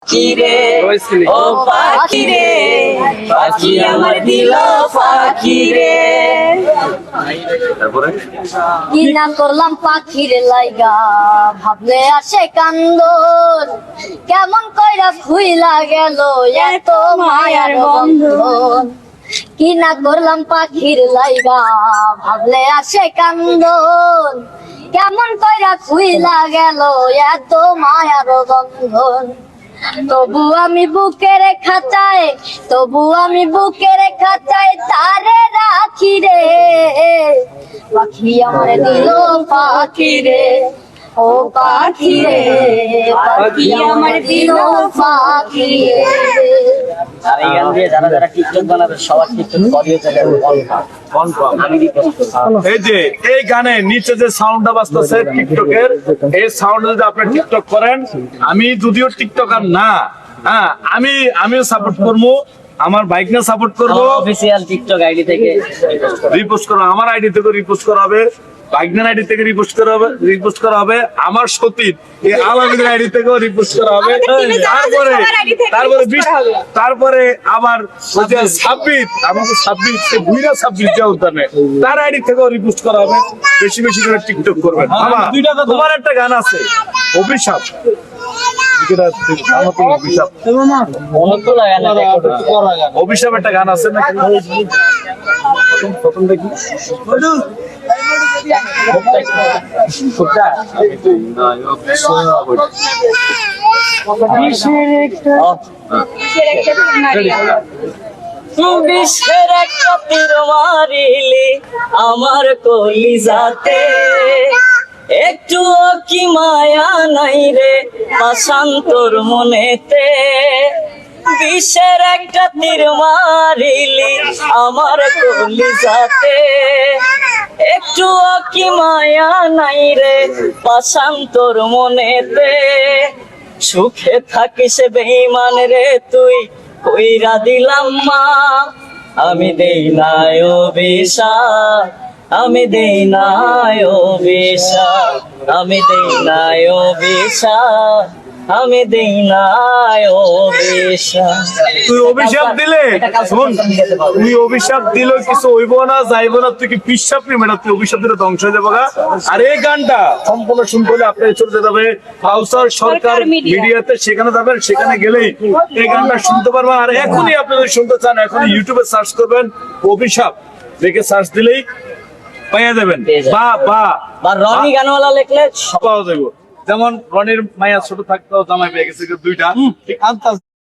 পাখি রে, ও পাখি রে, পাখি আমার দিল পাখি রে। কি না করলাম পাখির লাইগা, ভাবলে আসে কান্দন, কেমন কইরা খুইলা গেল এত মায়ার বন্ধন। কি না করলাম পাখির লাইগা, ভাবলে আসে কান্দন, কেমন কইরা খুইলা গেল এত মায়ার বন্ধন। তবু আমি বুকের খাঁচায়, তবু আমি বুকের খাঁচায় তারে রাখি রে, পাখি আমার দিল পাখি রে, ও পাখি রে, পাখি আমার দিল পাখি রে। আর এই গান দিয়ে যারা যারা টিকটক বানাবে সবার টিকটক অডিও থেকে আমি রিকোয়েস্ট করব। এই যে এই গানে নিচে যে সাউন্ডটা বাজতেছে টিকটকের, এই সাউন্ড যদি আপনি টিকটক করেন, আমি যদিও টিকটকার না, হ্যাঁ আমিও সাপোর্ট করবো, আমার বাইক না সাপোর্ট করবো, অফিসিয়াল টিকটক আইডি থেকে রিপোস্ট করা, আমার আইডি থেকে রিপোস্ট করা হবে, বাইকনার আইডি থেকে রিপোস্ট করা হবে, আমার সতীর এই আলামিনের আইডি থেকেও রিপোস্ট করা হবে। তারপরে আবার ওই যে সাব্বির, আমাকে সাব্বির সে ভুইরা সাব্বির যে উদ্যানে, তার আইডি থেকেও রিপোস্ট করা হবে। বেশি বেশি করে টিকটক করবেন। বাবা, তোমার একটা গান আছে অভিশাপ, অভিশাপ একটা গান আছে না? প্রথম দেখি বিষের একটা তীর মারিলি আমার কলিজাতে, একটু কি মায়া নাই রে পাশান্তর মনেতে। বিষের একটা তীর মারিলি আমার কলিজাতে, একটু কি মায়া নাই রে পাশান্তর মনেতে। সুখে থাকিস বেঈমান রে তুই কইরা দিলাম মা, আমি দেই নাই অভিশাপ, আমি দেই নাই অভিশাপ, আমি দেই নাই অভিশাপ, আমি দেই নাই অভিশাপ। তুই অভিশাপ দিলে, শোন, তুই অভিশাপ দিলে কিছু হইব না, যাইব না, তুই কি পিসাব নিবি না, তুই অভিশাপ দিলে ধ্বংস হয়ে যাবে। আর এই গানটা সম্পূর্ণ শুনতে হলে আপনি চলে যেতে হবে কাউসার সরকার মিডিয়াতে, সেখানে যাবেন, সেখানে গেলেই এই গানটা শুনতে পারবেন। আর এখনই আপনি যদি শুনতে চান, এখন ইউটিউবে সার্চ করবেন অভিশাপ, দেখে সার্চ দিলেই পাইয়া যাবেন। বা রনি গানওয়ালা লিখলে পাওয়া যাবে। যেমন রনির মায়া ছোট থাকতেও জামাই পেয়ে গেছে 2টা, ঠিক আন্দাজ